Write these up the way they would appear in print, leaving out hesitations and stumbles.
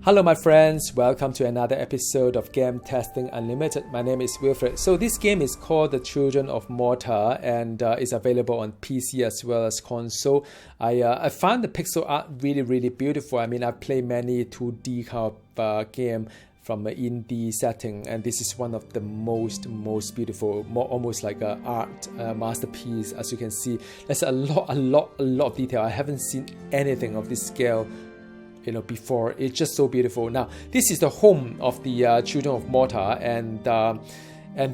Hello my friends, welcome to another episode of Game Testing Unlimited. My name is Wilfred. So this game is called the Children of Morta and is available on PC as well as console. I found the pixel art really beautiful. I mean, I've played many 2D kind of game from an indie setting, and this is one of the most beautiful, almost like an art masterpiece. As you can see, there's a lot of detail. I haven't seen anything of this scale before. It's just so beautiful. Now this is the home of the Children of Morta, and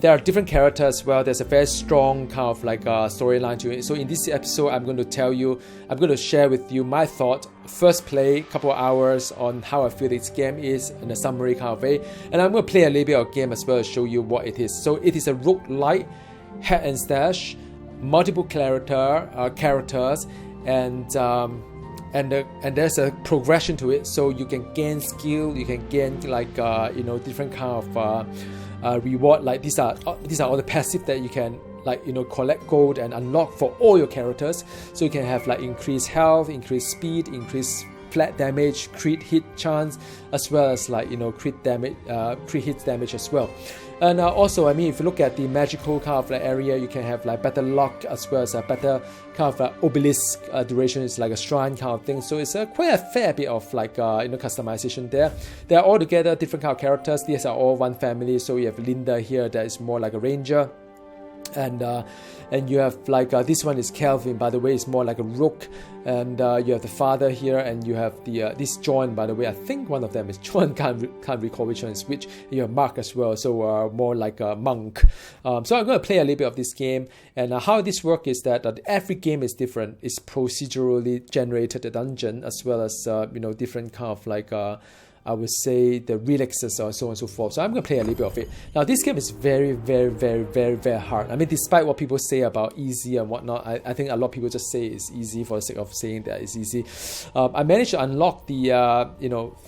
there are different characters as well. There's a very strong kind of like storyline to it. So in this episode, I'm going to share with you my thought, first play, couple of hours on how I feel this game is in a summary kind of way, and I'm going to play a little bit of game as well to show you what it is. So it is a roguelike hack and slash, multiple characters, and there's a progression to it, so you can gain skill, you can gain like different kind of reward. Like these are all the passive that you can collect gold and unlock for all your characters. So you can have like increased health, increased speed, increased flat damage, crit hit chance, as well as crit hit damage as well. And also, I mean, if you look at the magical kind of area, you can have like better luck as well as a better kind of obelisk duration. Is like a shrine kind of thing. So it's quite a fair bit of customization there. They are all together different kind of characters. These are all one family. So you have Linda here, that is more like a ranger. And you have this one is Calvin, by the way, is more like a rook, and you have the father here, and you have the this John, by the way. I think one of them is John. Can't recall which one is which. You have Mark as well, so more like a monk. So I'm going to play a little bit of this game, and how this works is that every game is different. It's procedurally generated dungeon as well as different kind of I would say the relaxes or so on and so forth. So I'm going to play a little bit of it. Now this game is very hard. I mean, despite what people say about easy and whatnot, I think a lot of people just say it's easy for the sake of saying that it's easy. I managed to unlock the,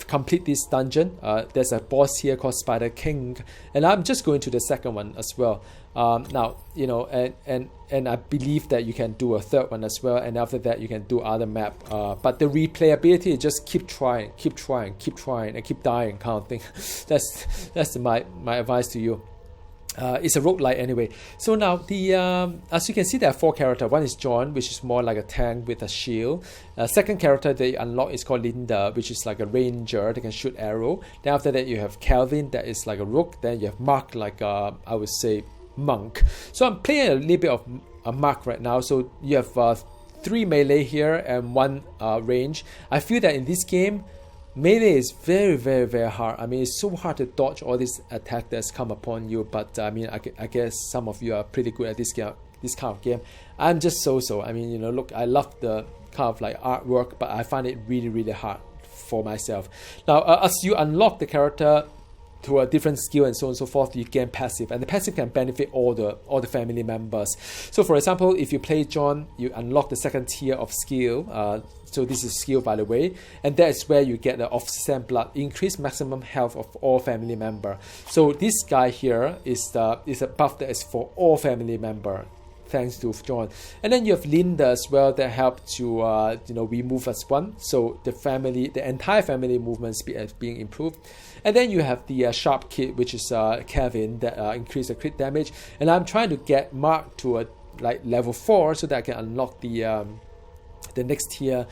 complete this dungeon. There's a boss here called Spider King, and I'm just going to the second one as well. Now, and I believe that you can do a third one as well, and after that you can do other map. But the replayability is just keep trying, and keep dying kind of thing. That's my advice to you. It's a roguelike anyway. So now the as you can see, there are 4 characters. One is John, which is more like a tank with a shield. Second character they unlock is called Linda, which is like a ranger. They can shoot arrow. Then after that you have Calvin, that is like a rook. Then you have Mark, like I would say monk. So I'm playing a little bit of a Mark right now. So you have 3 melee here and 1 range. I feel that in this game, melee is very hard. I mean, it's so hard to dodge all these attacks that's come upon you. But I mean, I guess some of you are pretty good at this kind of game. I'm just so. I mean, look, I love the kind of like artwork, but I find it really hard for myself. Now, as you unlock the character to a different skill and so on and so forth, you gain passive, and the passive can benefit all the family members. So for example, if you play John, you unlock the second tier of skill. So this is skill, by the way, and that is where you get the offset blood, increased maximum health of all family member. So this guy here is a buff that is for all family member, thanks to John. And then you have Linda as well, that help to remove as one, so the entire family movement speed is being improved. And then you have the sharp kid, which is Kevin, that increase the crit damage. And I'm trying to get Mark to level 4 so that I can unlock the next tier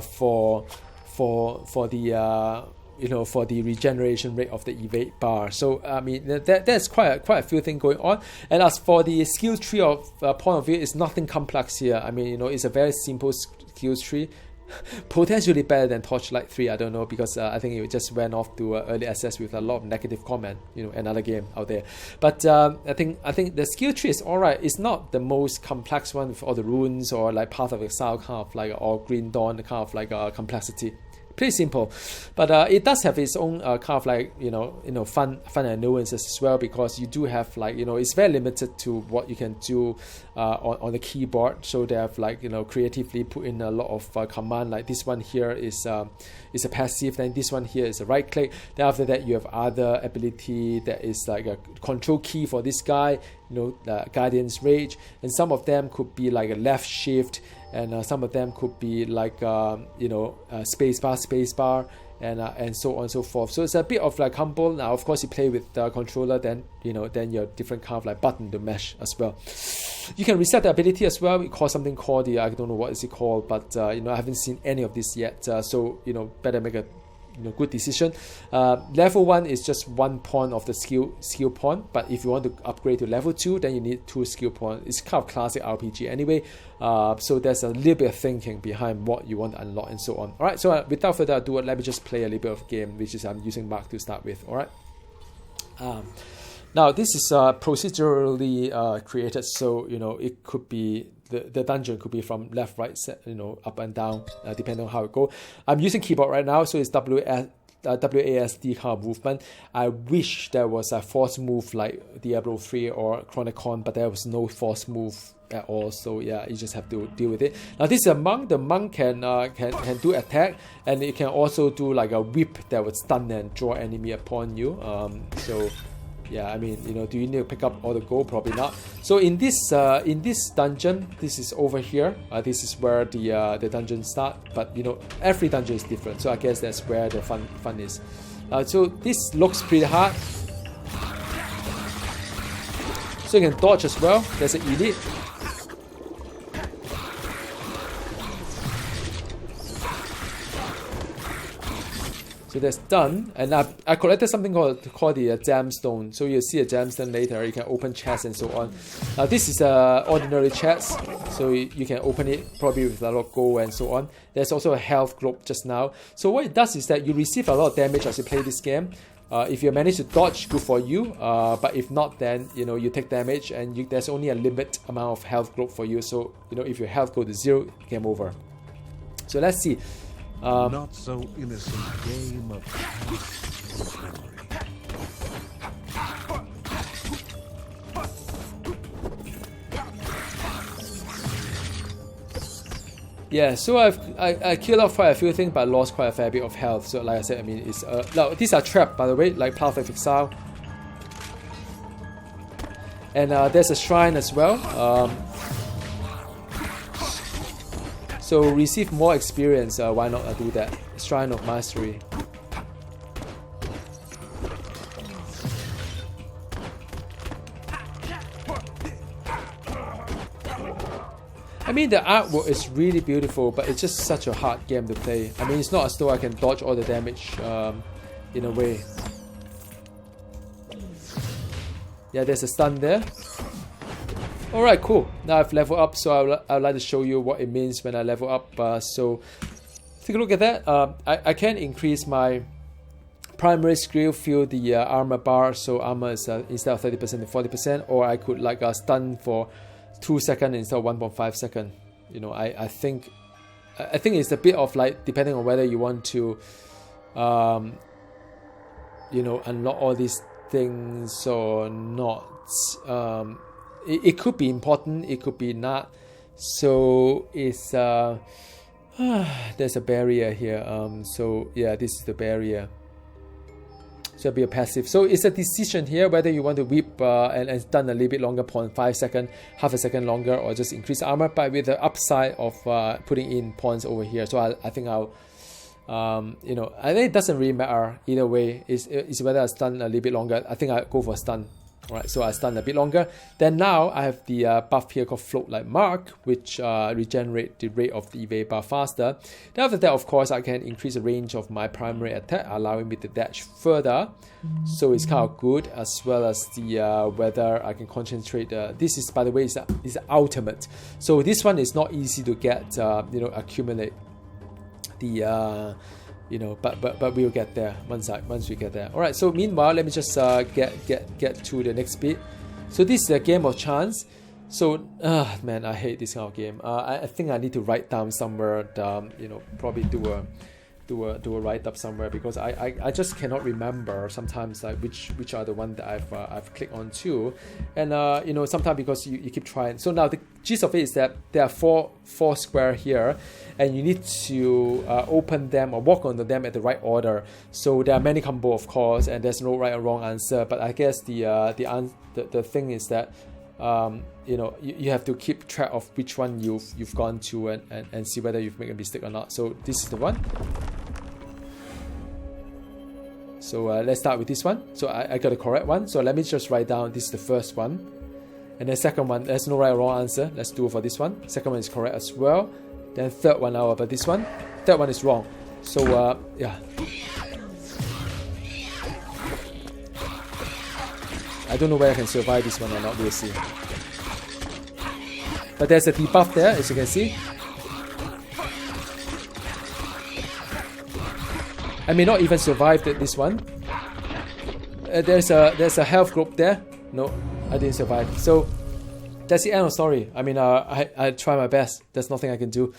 for the regeneration rate of the evade bar. So I mean, there's quite a few things going on. And as for the skill tree of point of view, it's nothing complex here. I mean, it's a very simple skill tree. Potentially better than Torchlight 3, I don't know, because I think it just went off to early access with a lot of negative comment, another game out there. But I think the skill tree is alright. It's not the most complex one with all the runes or like Path of Exile kind of like, or Green Dawn kind of like complexity. Pretty simple, but it does have its own kind of like fun and nuances as well, because you do have it's very limited to what you can do on the keyboard. So they have creatively put in a lot of command. Like this one here is a passive, then this one here is a right click. Then after that you have other ability that is like a control key for this guy, Guardian's Rage, and some of them could be like a left shift, and some of them could be like space bar, and so on and so forth. So it's a bit of like humble. Now of course you play with the controller, then then your different kind of like button to mesh as well. You can reset the ability as well. We call something called the, I don't know what is it called, but I haven't seen any of this yet, so better make a good decision. Level 1 is just 1 point of the skill point, but if you want to upgrade to level 2, then you need 2 skill points. It's kind of classic RPG anyway, so there's a little bit of thinking behind what you want to unlock and so on. Alright, so without further ado, let me just play a little bit of game, which is I'm using Mark to start with. Alright, now this is procedurally created, so it could be the dungeon could be from left, right, up and down, depending on how it goes. I'm using keyboard right now, so it's WASD kind of movement. I wish there was a force move like Diablo 3 or Chronicon, but there was no force move at all. So yeah, you just have to deal with it. Now this is a monk. The monk can do attack, and it can also do like a whip that would stun and draw enemy upon you. So yeah, I mean, do you need to pick up all the gold? Probably not. So in this dungeon, this is over here. This is where the dungeon start. But every dungeon is different. So I guess that's where the fun is. So this looks pretty hard. So you can dodge as well. There's an elite. So that's done, and I collected something called the gemstone. So you'll see a gemstone later. You can open chests and so on. Now this is a ordinary chest, so you can open it probably with a lot of gold and so on. There's also a health globe just now. So what it does is that you receive a lot of damage as you play this game. If you manage to dodge, good for you. But if not, then you take damage, and there's only a limit amount of health globe for you. So if your health go to 0, game over. So let's see. Not so innocent game of past memory. Yeah, so I killed off quite a few things, but I lost quite a fair bit of health. So like I said, I mean, it's now these are trapped, by the way, like Path of Exile. And there's a shrine as well. So receive more experience, why not do that? Shrine of Mastery. I mean, the artwork is really beautiful, but it's just such a hard game to play. I mean, it's not as though I can dodge all the damage in a way. Yeah, there's a stun there. Alright, cool. Now I've leveled up, so I'd like to show you what it means when I level up. So take a look at that. I can increase my primary skill, fill the armor bar, so armor is instead of 30% to 40%, or I could like stun for 2 seconds instead of 1.5 seconds. I think it's a bit of like, depending on whether you want to unlock all these things or not. It could be important, it could be not. So it's there's a barrier here. So yeah, this is the barrier. So it'll be a passive. So it's a decision here whether you want to whip and stun a little bit longer, 0.5 seconds, half a second longer, or just increase armor, but with the upside of putting in points over here. So I think I'll I think it doesn't really matter either way. It's whether I stun a little bit longer. I think I go for a stun. Alright, so I stun a bit longer. Then now I have the buff here called Float Like Mark, which regenerate the rate of the evade bar faster. Then after that, of course, I can increase the range of my primary attack, allowing me to dash further. So it's kind of good, as well as the whether I can concentrate. This is, by the way, is ultimate. So this one is not easy to get. Accumulate the. But we'll get there once we get there. Alright, so meanwhile, let me just get to the next bit. So this is a game of chance. So man, I hate this kind of game. I think I need to write down somewhere. Probably do a write up somewhere, because I just cannot remember sometimes like which are the one that I've clicked on to, and sometimes because you keep trying. So now the gist of it is that there are four square here, and you need to open them or walk onto them at the right order. So there are many combo, of course, and there's no right or wrong answer. But I guess the thing is that you have to keep track of which one you've gone to and see whether you've made a mistake or not. So this is the one. So let's start with this one. So I got the correct one. So let me just write down this is the first one. And then second one, there's no right or wrong answer. Let's do it for this one. Second one is correct as well. Then third one now about this one. Third one is wrong. So yeah. I don't know whether I can survive this one or not, we'll see. But there's a debuff there, as you can see. I may not even survive this one. There's a health group there. No, I didn't survive. So that's the end of the story. I mean, I try my best. There's nothing I can do.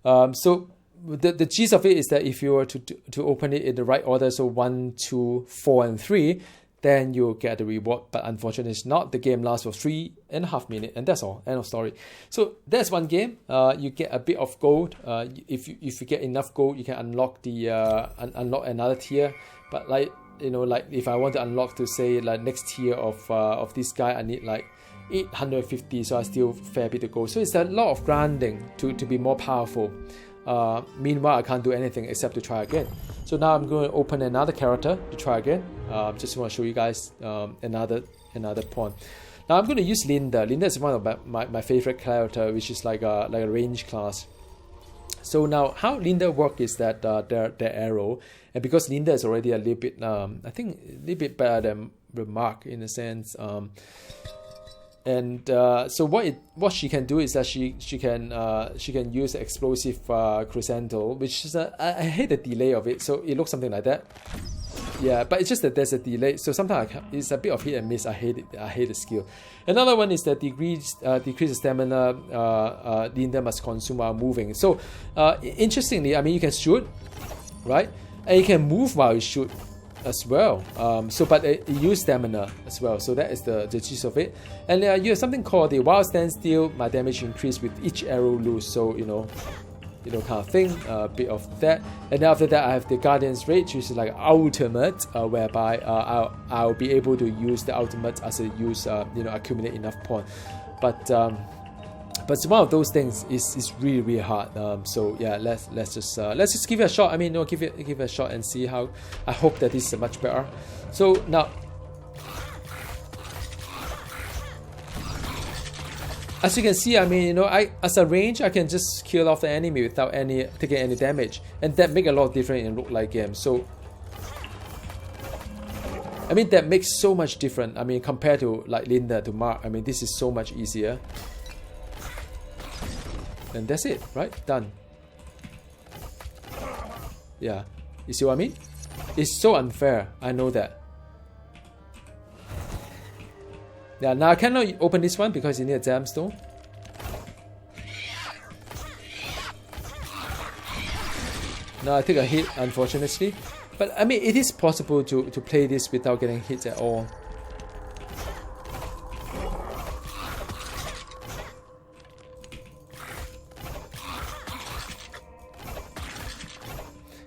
So the gist of it is that if you were to open it in the right order, so 1, 2, 4, and 3, then you'll get the reward. But unfortunately, it's not. The game lasts for 3.5 minutes, and that's all. End of story. So that's one game. You get a bit of gold. If you get enough gold, you can unlock the unlock another tier. But like like if I want to unlock to say like next tier of this guy, I need like 850. So I still fair bit to go. So it's a lot of grinding to be more powerful. Meanwhile, I can't do anything except to try again. So now I'm going to open another character to try again. Just want to show you guys another point. Now I'm going to use Linda. Linda is one of my favorite character, which is like a range class. So now how Linda works is that their arrow, and because Linda is already a little bit, I think a little bit better than Mark in a sense. And so what she can do is that she can use explosive crescendo, which is I hate the delay of it. So it looks something like that. Yeah, but it's just that there's a delay. So sometimes it's a bit of hit and miss. I hate it. I hate the skill. Another one is that decrease the stamina Linda must consume while moving. So interestingly, I mean you can shoot, right? And you can move while you shoot as well. But it use stamina as well. So that is the gist of it. And you have something called the while standstill. My damage increase with each arrow loose. So kind of thing. A bit of that. And then after that, I have the Guardian's Rage, which is like ultimate, whereby I'll be able to use the ultimate as a use. Accumulate enough points. But it's one of those things is really hard. So yeah, let's just give it a shot. I mean, give it a shot and see how. I hope that this is much better. So now, as you can see, I mean, as a range, I can just kill off the enemy without taking any damage, and that make a lot of difference in roguelike games. So I mean, that makes so much difference. I mean, compared to like Linda to Mark, I mean, this is so much easier. And that's it, right? Done. Yeah. You see what I mean? It's so unfair. I know that. Yeah, now I cannot open this one because you need a gemstone. Now I take a hit, unfortunately. But I mean, it is possible to play this without getting hit at all.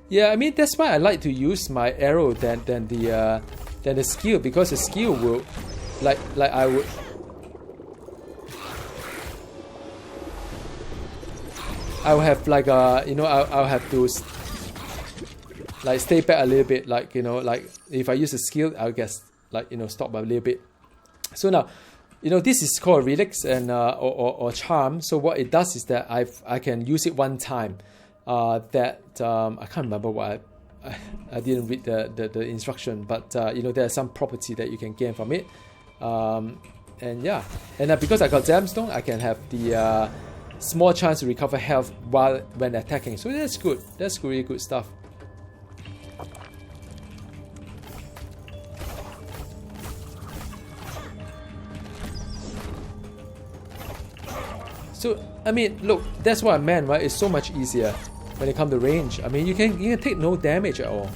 Yeah, I mean that's why I like to use my arrow than the skill, because the skill will like I would have like I'll have to like stay back a little bit, like like if I use a skill I'll guess like stop a little bit. So now this is called relics and or charm. So what it does is that I can use it one time. I can't remember what I didn't read the instruction, but there's some property that you can gain from it, and yeah, and because I got gemstone, I can have the small chance to recover health when attacking. So that's good. That's really good stuff. So I mean, look, that's what I meant, right? It's so much easier when it comes to range. I mean, you can take no damage at all.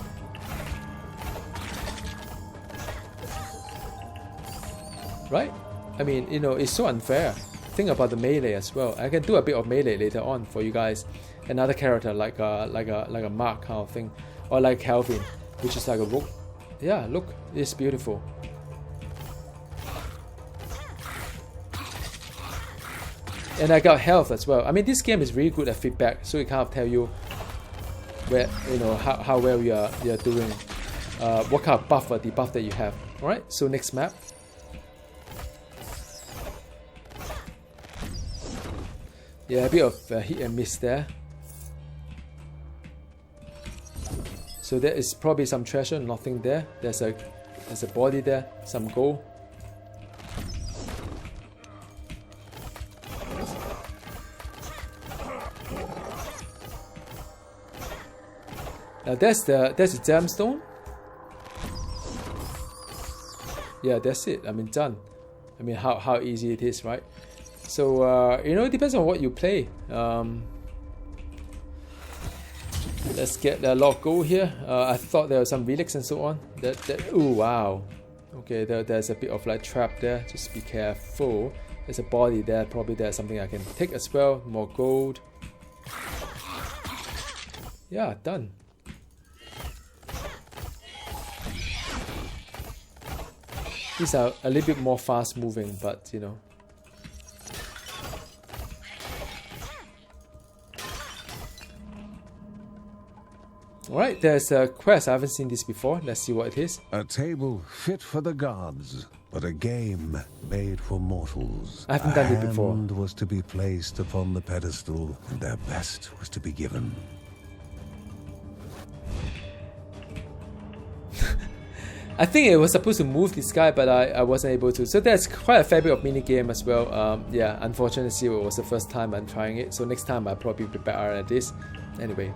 Right? I mean, it's so unfair. Think about the melee as well. I can do a bit of melee later on for you guys. Another character like a Mark kind of thing, or like Calvin, which is like a rogue. Yeah, look, it's beautiful. And I got health as well. I mean, this game is really good at feedback, so it kind of tell you where how well you're doing. what kind of buff or debuff that you have. Alright, so next map. Yeah, a bit of hit and miss there. So there is probably some treasure, nothing there. There's a body there, some gold. Now that's the gemstone. Yeah, that's it. I mean, done. I mean, how easy it is, right? So you know, it depends on what you play. Let's get a lot of gold here. I thought there were some relics and so on. Oh wow. Okay, there's a bit of like trap there. Just be careful. There's a body there. Probably there's something I can take as well. More gold. Yeah, done. These are a little bit more fast moving, but you know. Alright, there's a quest. I haven't seen this before. Let's see what it is. A table fit for the gods, but a game made for mortals. I haven't done it before. A hand was to be placed upon the pedestal, and their best was to be given. I think it was supposed to move this guy, but I wasn't able to. So there's quite a fair bit of mini game as well. Yeah, unfortunately it was the first time I'm trying it. So next time I'll probably be better at this. Anyway.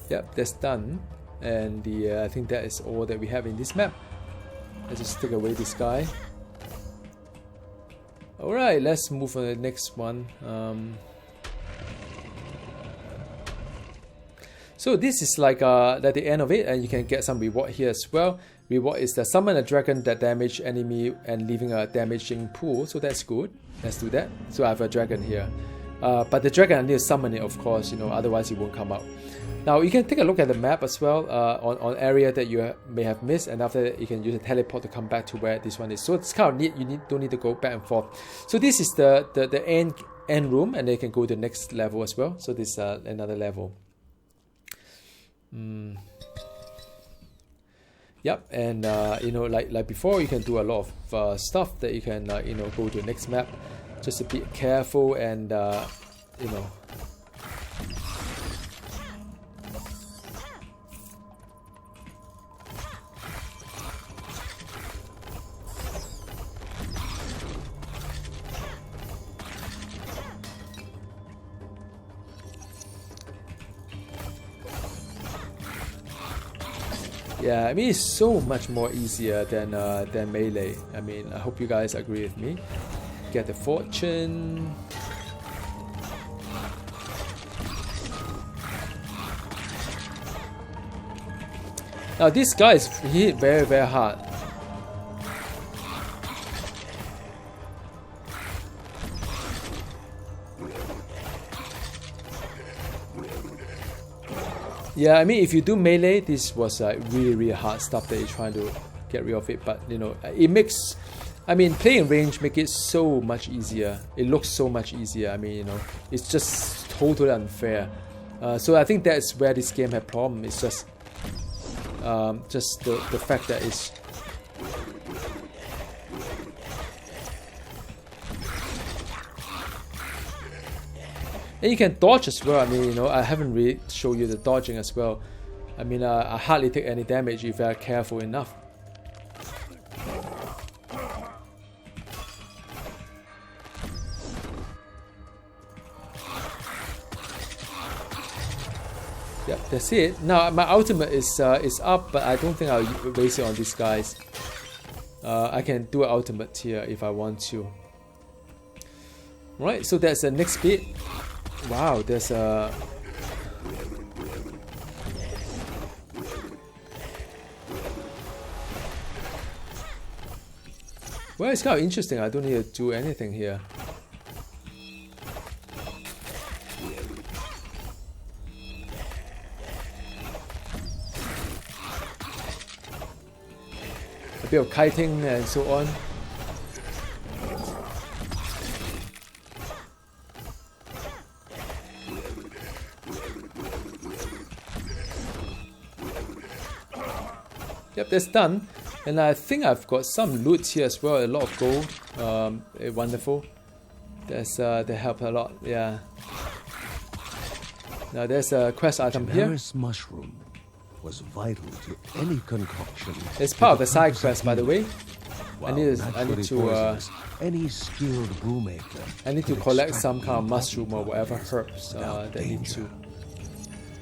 Yep, that's done, and I think that is all that we have in this map. Let's just take away this guy. Alright, let's move on to the next one. So this is like at the end of it, and you can get some reward here as well. Reward is to summon a dragon that damage enemy and leaving a damaging pool, so that's good. Let's do that. So I have a dragon here. But the dragon I need to summon it, of course, you know, otherwise it won't come out. Now you can take a look at the map as well on area that you may have missed, and after that you can use a teleport to come back to where this one is. So it's kind of neat. You don't need to go back and forth. So this is the end room, and then you can go to the next level as well. So this is another level. Yep, and you know, like before, you can do a lot of stuff that you can you know, go to the next map. Just a bit careful and you know. Yeah, I mean, it's so much more easier than melee. I mean, I hope you guys agree with me. Get the fortune. Now this guy is hit very, very hard. Yeah, I mean, if you do melee, this was really, really hard stuff that you're trying to get rid of it. But you know, it makes, I mean, playing range make it so much easier. It looks so much easier. I mean, you know, it's just totally unfair. So I think that's where this game had problem. It's just the fact that it's. And you can dodge as well. I mean, you know, I haven't really shown you the dodging as well. I mean, I hardly take any damage if I'm careful enough. Yep, that's it. Now my ultimate is up, but I don't think I'll waste it on these guys. I can do an ultimate here if I want to. Right, so that's the next bit. Wow, there's a... Well, it's kind of interesting. I don't need to do anything here. bit of kiting and so on. Yep, that's done. And I think I've got some loot here as well, a lot of gold. Wonderful. That's that helped a lot, yeah. Now there's a quest item here. Generous mushroom was vital to any concoction. It's part of the side quest, by the way. I need to any skilled brewmaker. I need to collect some kind of mushroom or whatever herbs that need to.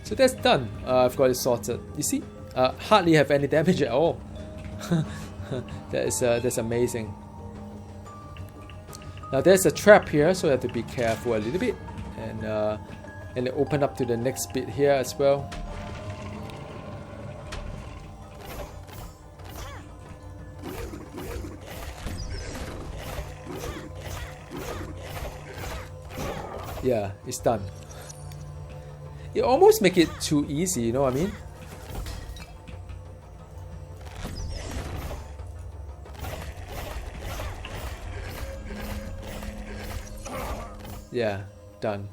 So that's done. I've got it sorted. You see, hardly have any damage at all. That's amazing. Now there's a trap here, so you have to be careful a little bit, and it open up to the next bit here as well. Yeah, it's done. You almost make it too easy, you know what I mean? Yeah, done.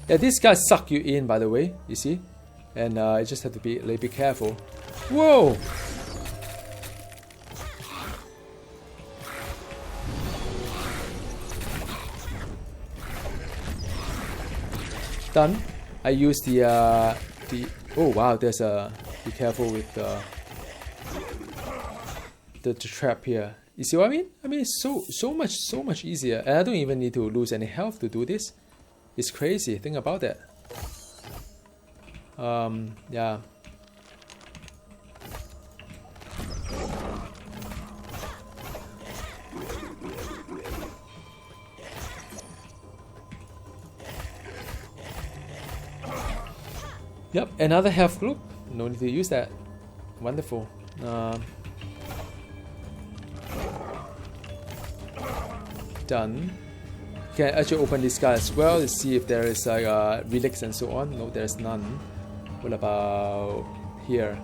Yeah, these guys suck you in, by the way, you see? And you just have to be a little bit careful. Whoa! Done. I use the oh wow, there's a be careful with the trap here. You see what I mean? I mean, it's so much easier, and I don't even need to lose any health to do this. It's crazy. Think about that. Yeah. Yep, another health group. No need to use that. Wonderful. Done. Can actually open this guy as well to see if there is relics and so on. No, there's none. What about here?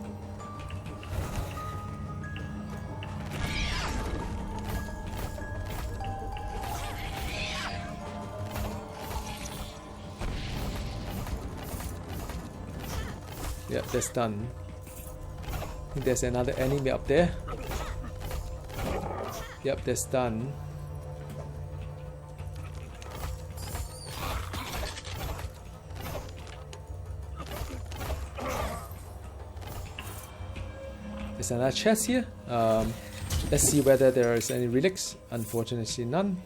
Yeah, that's done. I think there's another enemy up there. Yep, that's done. There's another chest here. Let's see whether there is any relics. Unfortunately, none.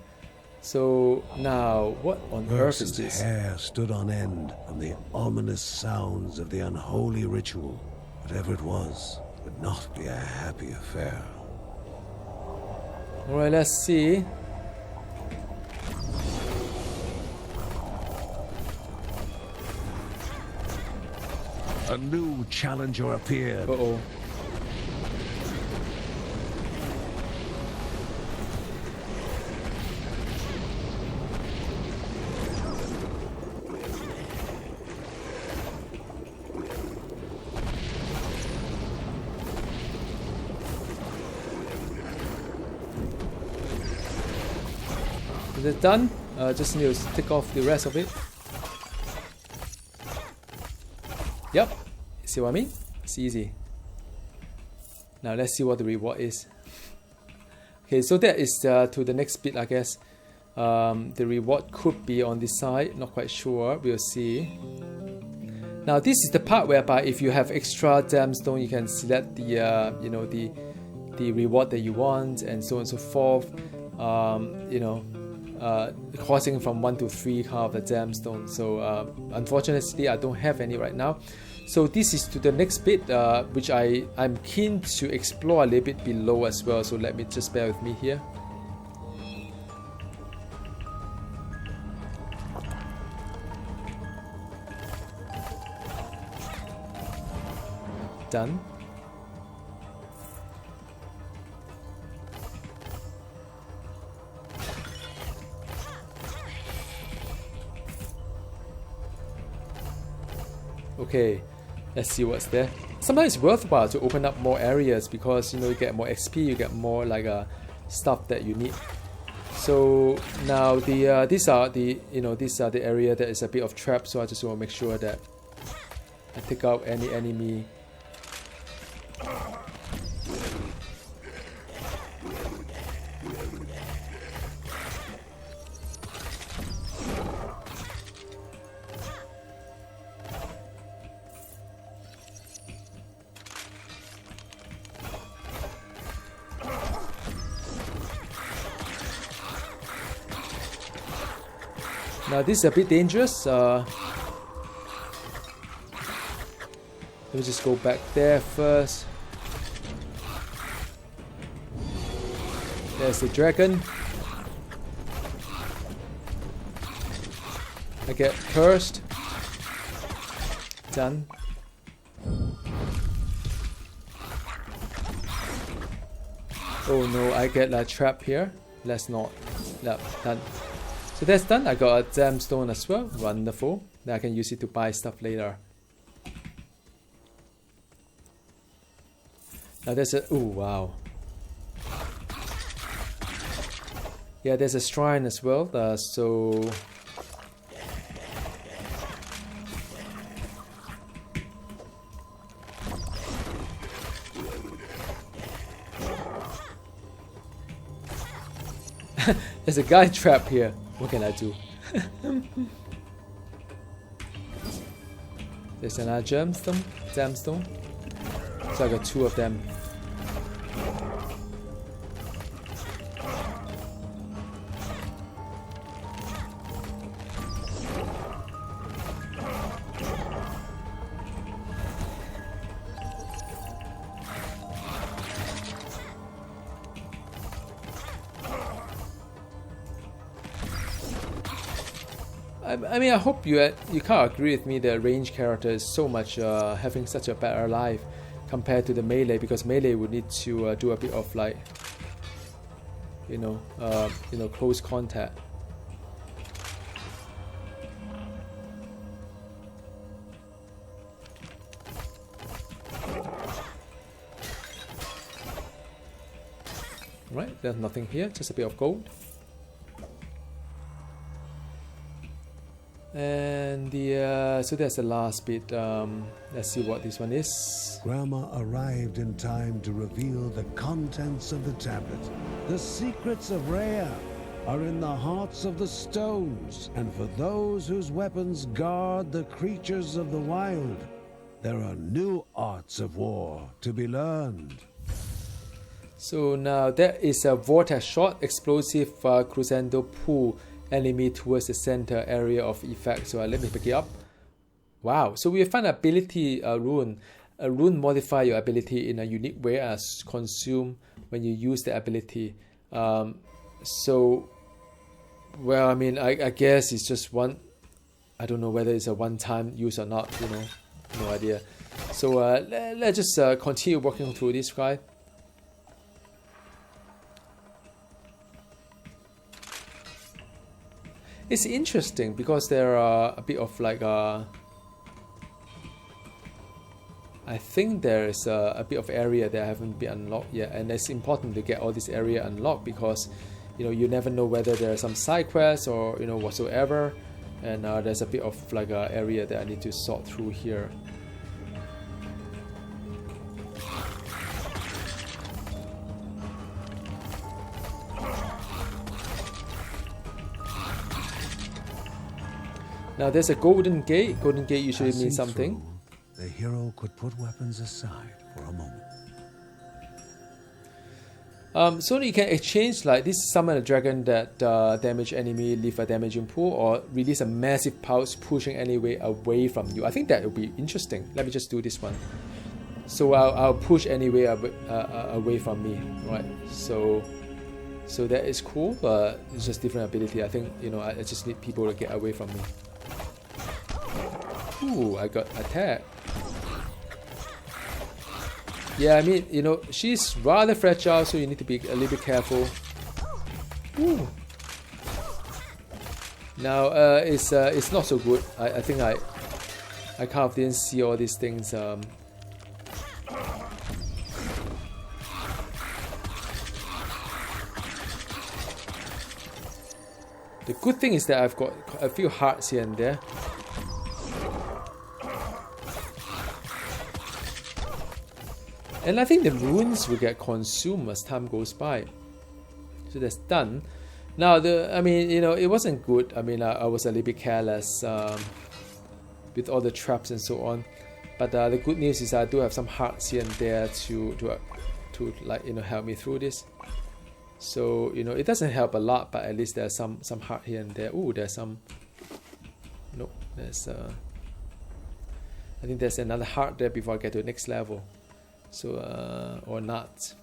So now, what on earth is this? Hair stood on end from the ominous sounds of the unholy ritual. Whatever it was, would not be a happy affair. Alright, let's see. A new challenger appeared. Uh-oh. Is it done? Just need to tick off the rest of it. Yep. See what I mean? It's easy. Now let's see what the reward is. Okay, so that is to the next bit, I guess. The reward could be on this side. Not quite sure. We'll see. Now this is the part whereby if you have extra gemstone, you can select the you know, the reward that you want, and so on and so forth. You know. Causing from 1 to 3 kind of the gemstone. So unfortunately I don't have any right now. So this is to the next bit, which I'm keen to explore a little bit below as well. So let me just bear with me here. Done. Okay, let's see what's there. Sometimes it's worthwhile to open up more areas because you get more XP, you get more like stuff that you need. So now these are the area that is a bit of trap. So I just want to make sure that I take out any enemy. Now this is a bit dangerous. Let me just go back there first. There's the dragon. I get cursed. Done. Oh no, I get a trap here. Let's not. No, done. So that's done. I got a gemstone as well. Wonderful. Then I can use it to buy stuff later. Now there's a... Oh, wow. Yeah, there's a shrine as well. So... there's a guy trap here. What can I do? There's another gemstone. So I got 2 of them. I mean, I hope you can't agree with me that range character is so much having such a better life compared to the melee, because melee would need to do a bit of like close contact. Right, there's nothing here, just a bit of gold. And so that's the last bit. Let's see what this one is. Grandma arrived in time to reveal the contents of the tablet. The secrets of Rhea are in the hearts of the stones, and for those whose weapons guard the creatures of the wild, there are new arts of war to be learned. So now there is a Vortex Shot, explosive crescendo pull enemy towards the center area of effect. So let me pick it up. Wow, so we find ability rune. A rune modify your ability in a unique way as consumed when you use the ability. So, well, I mean, I guess it's just one. I don't know whether it's a one-time use or not, no idea. So let's just continue working through this guy. It's interesting because there are a bit of like I think there is a bit of area that haven't been unlocked yet, and it's important to get all this area unlocked because you never know whether there are some side quests or whatsoever, and there's a bit of like a area that I need to sort through here. Now there's a golden gate. Golden gate usually means something. The hero could put weapons aside for a moment. So you can exchange like this: summon a dragon that damage enemy, leave a damaging pool, or release a massive pulse pushing enemy away from you. I think that would be interesting. Let me just do this one. So I'll push enemy away from me, right? So that is cool, but it's just different ability. I think I just need people to get away from me. Ooh, I got attacked. Yeah, I mean, she's rather fragile, so you need to be a little bit careful. Ooh. Now, it's not so good. I think I kind of didn't see all these things. The good thing is that I've got a few hearts here and there. And I think the runes will get consumed as time goes by. So that's done. Now, I mean, you know, it wasn't good. I mean, I was a little bit careless with all the traps and so on. But the good news is I do have some hearts here and there to like, you know, help me through this. So, you know, it doesn't help a lot, but at least there's some heart here and there. Ooh, there's some. Nope, there's. I think there's another heart there before I get to the next level. So, or not.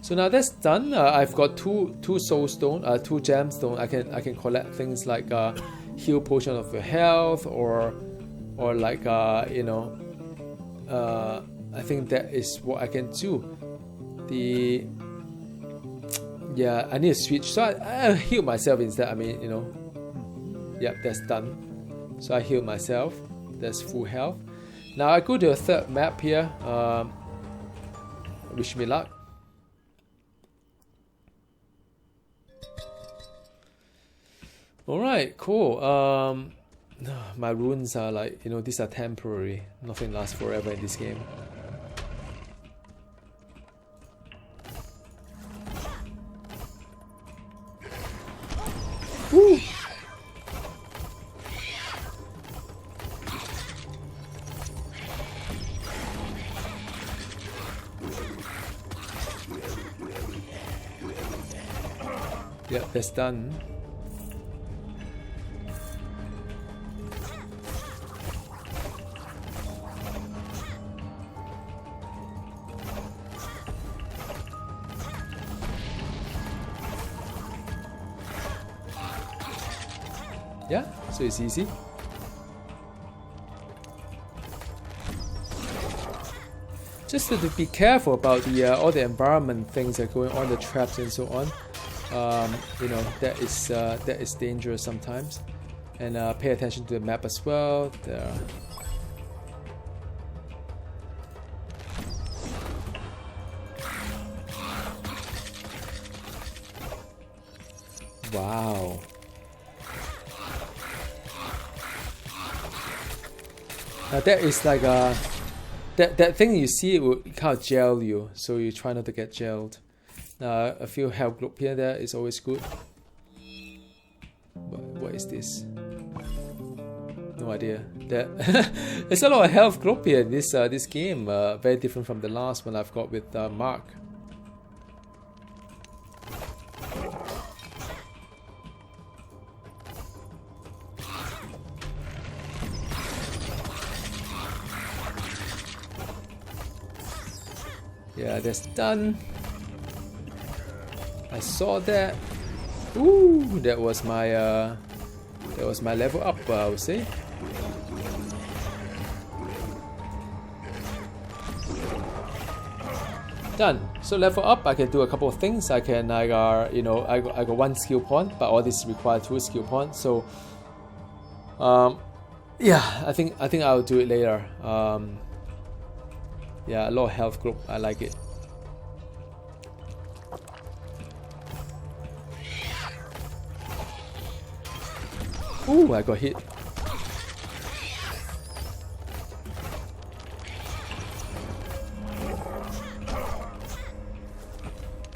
So now that's done. I've got two soul stone, two gemstone. I can collect things like heal potion of your health, or like you know, I think that is what I can do. Yeah, I need to switch. So I heal myself instead. I mean, you know, yep, that's done. So I heal myself. That's full health. Now I go to a third map here. Wish me luck. Alright, cool. My runes are like, you know, these are temporary. Nothing lasts forever in this game. Woo! Yeah, that's done. Yeah, so it's easy. Just to be careful about the all the environment things that are going on, the traps and so on. You know, that is dangerous sometimes. And pay attention to the map as well. There. Wow. That is like that thing you see, it will kind of gel you, so you try not to get gelled. A few health group here and there is always good. What is this? No idea. There's a lot of health group here in this game. Very different from the last one I've got with Mark. Yeah, that's done. I saw that. Ooh, that was my level up, I would say. Done. So level up, I can do a couple of things. I got one skill point, but all this require 2 skill points. So, yeah, I think I'll do it later. Yeah, a lot of health group. I like it. Ooh, I got hit.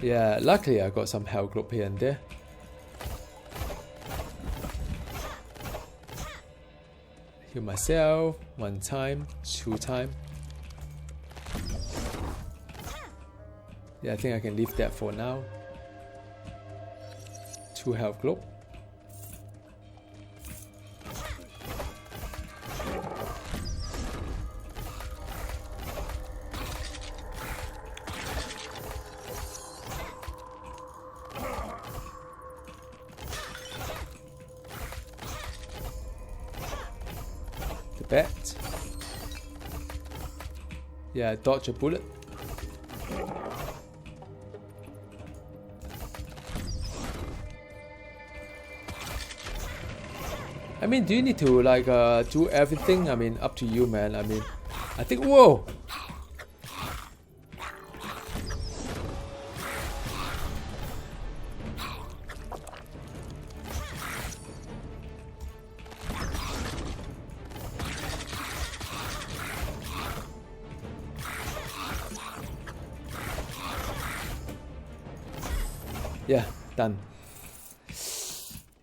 Yeah, luckily I got some health group here and there. Heal myself 1 time, 2 time. Yeah, I think I can leave that for now. 2 health group. The bat. Yeah, dodge a bullet. I mean, do you need to like do everything? I mean, up to you, man. I mean, I think. Whoa. Yeah, done.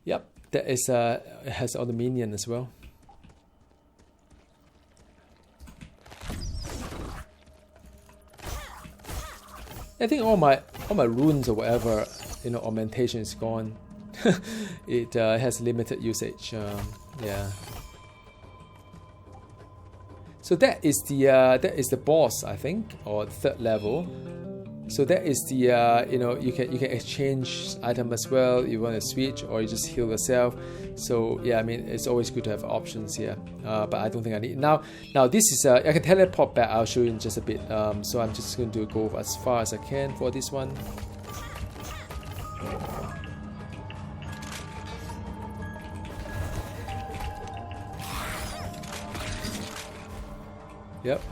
Yep, that is it has all the minion as well. I think all my runes or whatever, you know, augmentation is gone. It has limited usage. Yeah. So that is the boss, I think, or third level. So that is the you know, you can exchange item as well. You want to switch or you just heal yourself. So yeah, I mean, it's always good to have options here. But I don't think I need now. This is I can teleport back. I'll show you in just a bit. So I'm just going to go as far as I can for this one. Yep.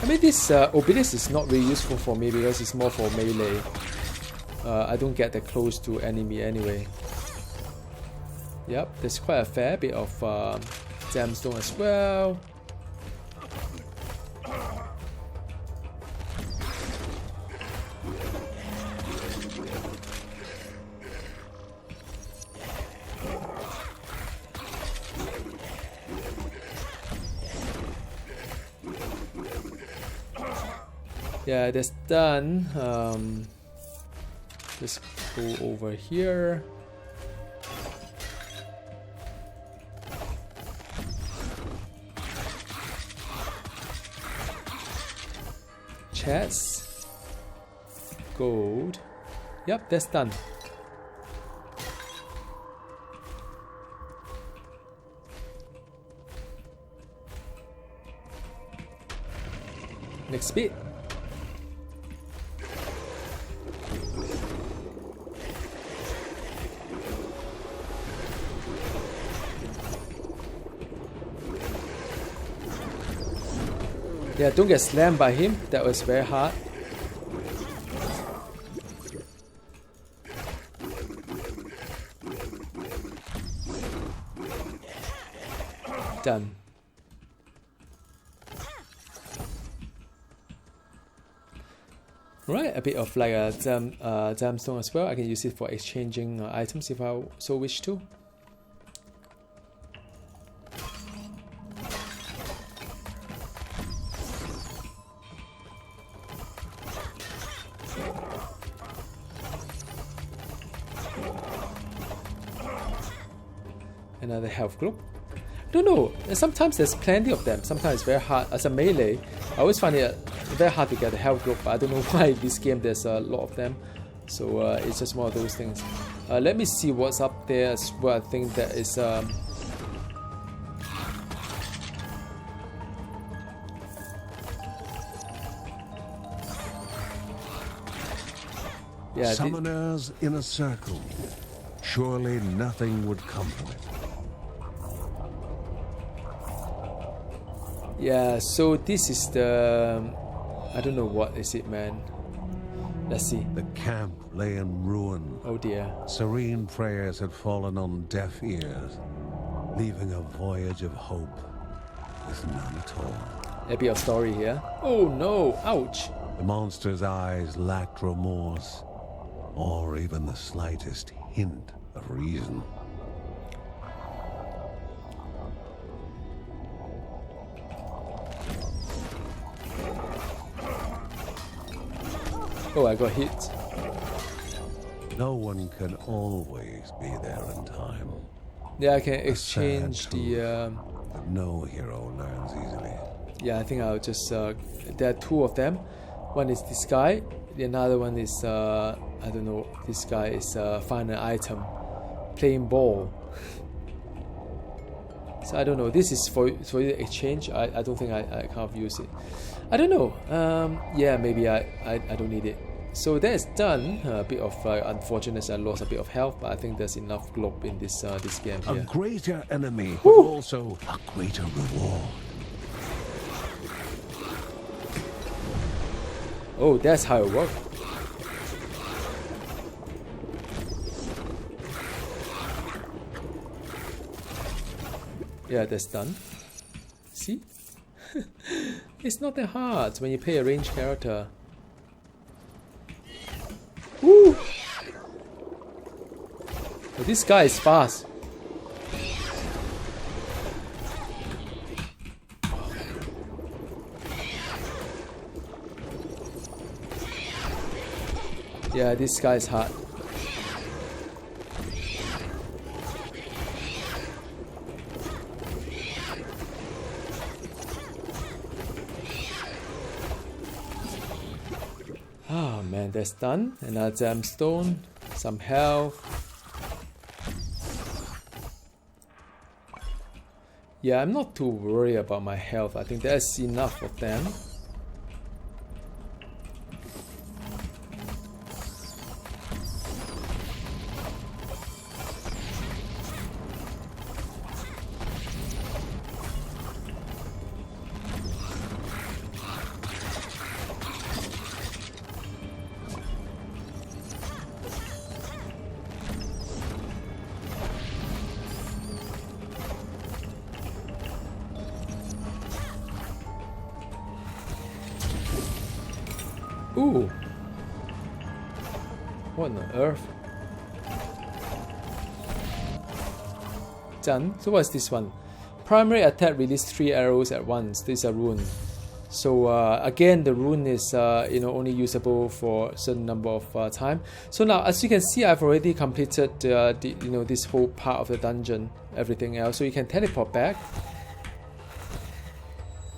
I mean, this Obelisk is not really useful for me because it's more for melee. I don't get that close to enemy anyway. Yep, there's quite a fair bit of gemstone as well. Yeah, that's done. Just go over here. Chest. Gold. Yep, that's done. Next bit. Yeah, don't get slammed by him. That was very hard. Done. Right, a bit of like a gemstone as well. I can use it for exchanging items if I so wish to. Another health globe. I don't know. Sometimes there's plenty of them. Sometimes it's very hard. As a melee, I always find it very hard to get a health globe. But I don't know why this game there's a lot of them. So it's just one of those things. Let me see what's up there as well. I think that is. Yeah, summoners in a circle. Surely nothing would come from it. Yeah, so this is the... I don't know what is it, man. Let's see. The camp lay in ruin. Oh dear. Serene prayers had fallen on deaf ears, leaving a voyage of hope with none at all. A bit of story here. Oh no, ouch. The monster's eyes lacked remorse, or even the slightest hint of reason. Oh, I got hit. No one can always be there in time. Yeah, I can exchange the... That no hero learns easily. Yeah, I think I'll just... there are two of them. One is this guy. The another one is... I don't know. This guy is find an item. Playing ball. So I don't know. This is for you to exchange. I don't think I can't use it. I don't know. Yeah, maybe I don't need it. So that is done. A bit of unfortunate, I lost a bit of health, but I think there's enough globe in this game A here. greater enemy, but also a greater reward. Oh, that's how it works. Yeah, that's done. See? It's not that hard when you play a ranged character. Woo! Oh, this guy is fast. Yeah, this guy is hard. Oh man, that's done. Another gemstone, some health. Yeah, I'm not too worried about my health. I think that's enough of them. Ooh! What on earth? Done. So what's this one? Primary attack release 3 arrows at once. This is a rune. So again, the rune is only usable for a certain number of time. So now, as you can see, I've already completed this whole part of the dungeon. Everything else, so you can teleport back.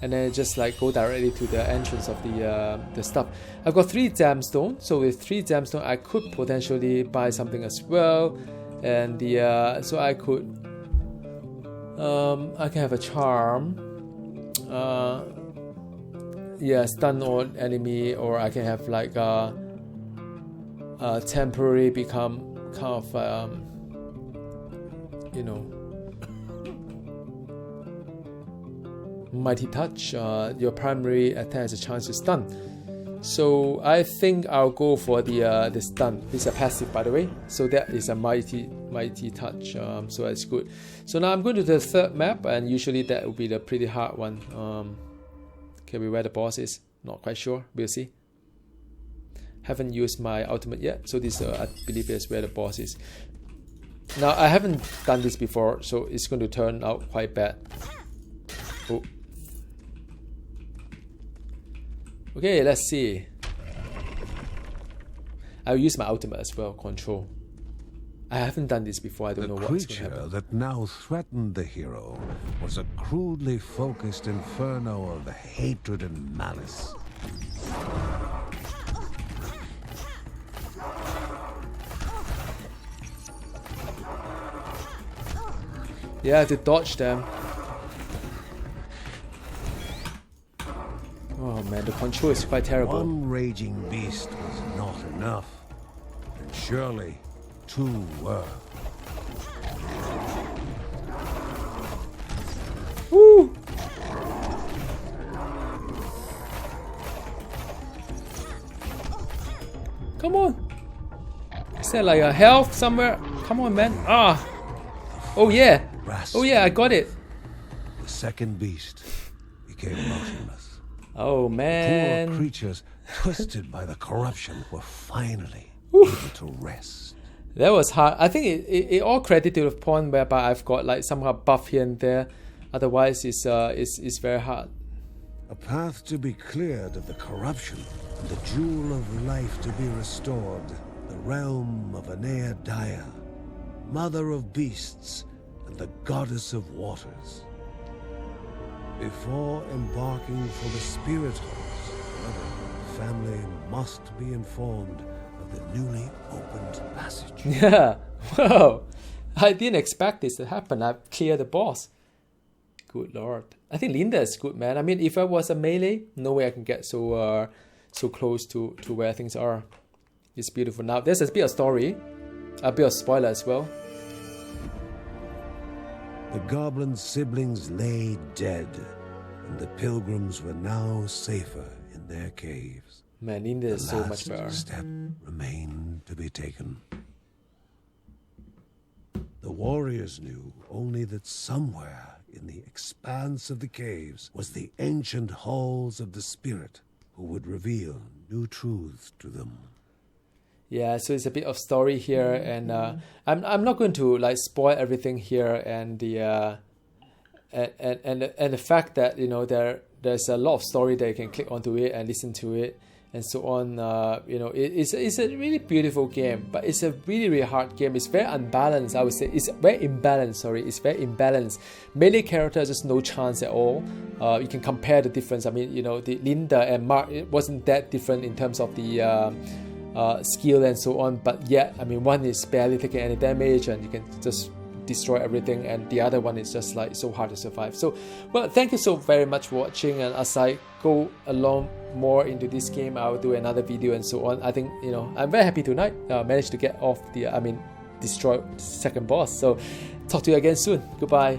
And then just like go directly to the entrance of the stuff. I've got 3 gemstones, so with 3 gemstones I could potentially buy something as well, and so I could I can have a charm, stun all enemy, or I can have like a temporary become kind of Mighty Touch. Your primary attack has a chance to stun. So I think I'll go for the stun. It's a passive, by the way. So that is a mighty touch. So that's good. So now I'm going to the third map, and usually that will be the pretty hard one. Okay, where the boss is, not quite sure. We'll see. Haven't used my ultimate yet, so this I believe is where the boss is. Now I haven't done this before, so it's going to turn out quite bad. Oh. Okay, let's see. I'll use my ultimate as well, control. I haven't done this before, I don't know what's going to happen. The creature that now threatened the hero was a crudely focused inferno of hatred and malice. Yeah, I have to dodge them. Oh man, the control is quite terrible. One raging beast was not enough, and surely 2 were. Woo! Come on! Is there like a health somewhere? Come on, man! Ah! Oh yeah! Oh yeah, I got it! The second beast became motionless. Oh man! Poor creatures, twisted by the corruption, were finally able to rest. That was hard. I think it all credited to the point whereby I've got like somehow buff here and there. Otherwise, it's very hard. A path to be cleared of the corruption, and the jewel of life to be restored. The realm of Anea Daya, mother of beasts and the goddess of waters. Before embarking for the spirit halls, however, the family must be informed of the newly opened passage. Yeah, wow. I didn't expect this to happen. I've cleared the boss. Good lord. I think Linda is good, man. I mean, if I was a melee, no way I can get so close to where things are. It's beautiful. Now there's a bit of story, a bit of spoiler as well. The goblin siblings lay dead, and the pilgrims were now safer in their caves. Man, India is The so much last better. step remained to be taken. The warriors knew only that somewhere in the expanse of the caves was the ancient halls of the spirit who would reveal new truths to them. Yeah, so it's a bit of story here, and I'm not going to like spoil everything here, and the and the fact that there's a lot of story that you can click onto it and listen to it and so on. It's a really beautiful game, but it's a really, really hard game. It's very unbalanced, I would say. It's very imbalanced. It's very imbalanced. Melee characters just no chance at all. You can compare the difference. I mean, the Linda and Mark, it wasn't that different in terms of the skill and so on, but yet, I mean, one is barely taking any damage and you can just destroy everything, and the other one is just like so hard to survive. So, well, thank you so very much for watching, and as I go along more into this game, I will do another video and so on. I think, I'm very happy tonight, managed to get off destroy the second boss. So talk to you again soon. Goodbye.